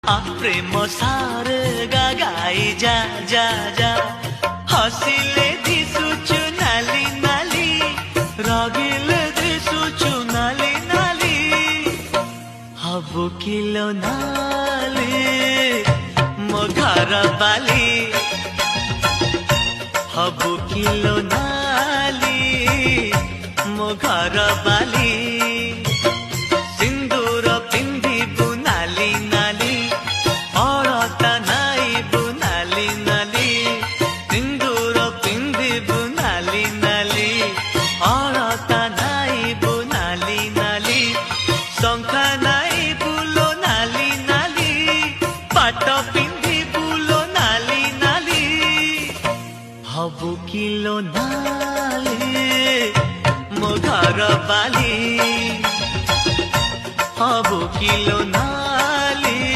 प्रेम सारे गाई जा जा जा हसिले दिसुचु नाली नाली रागिले दिसुचु नाली नाली हबु किलो नाली मो घर बाली हबु किलो नाली मो घर बाली सिंदूर पिंधिबु नाली नाली अरता नाइबु नाली नाली सिंदूर पिंधिबु नाली नाली अरता नाइबु नाली नाली शंखा नाइबु लो नाली नाली पाट पिंधिबु लो नाली नाली हबु किलो नाली।